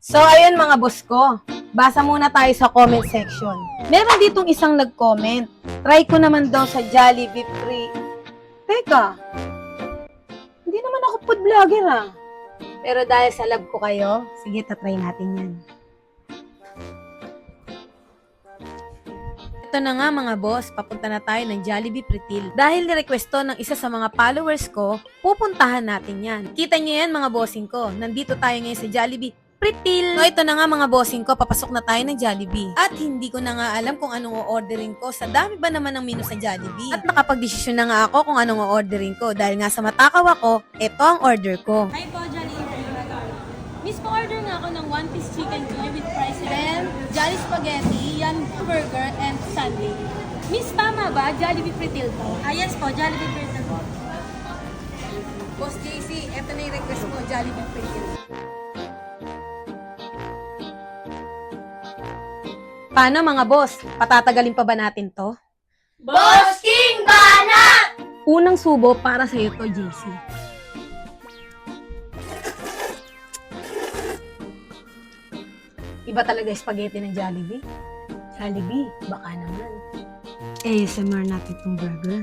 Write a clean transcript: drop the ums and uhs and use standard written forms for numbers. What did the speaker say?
So, ayun mga boss ko. Basa muna tayo sa comment section. Meron ditong isang nag-comment. Try ko naman daw sa Jollibee free. Teka, hindi naman ako food vlogger ah. Pero dahil sa love ko kayo, sige, tatry natin yan. Ito na nga mga boss, papunta na tayo ng Jollibee Pretil. Dahil nirequesto ng isa sa mga followers ko, pupuntahan natin yan. Kita niyo yan mga bossing ko, nandito tayo ngayon sa Jollibee Pretil. So ito na nga mga bossing ko, papasok na tayo ng Jollibee. At hindi ko na nga alam kung anong o-orderin ko, sa dami ba naman ng menu sa Jollibee. At nakapag-desisyon na nga ako kung anong o-orderin ko, dahil nga sa matakaw ako, ito ang order ko. Hi po, Jollibee. Miss, pa-order nga ako ng one-piece chicken joy with fries and Jolly Spaghetti, Yan Burger, and Sundae. Miss, tama ba? Jollibee Pretil to? Yes po, Jollibee Pretil po. Boss JC, ito na yung request mo, Jollibee Pretil. Paano mga boss? Patatagalin pa ba natin to? Boss King Bana! Unang subo para sa iyo to, JC. Iba talaga yung spaghetti ng Jollibee. Jollibee, baka naman. ASMR natin itong burger.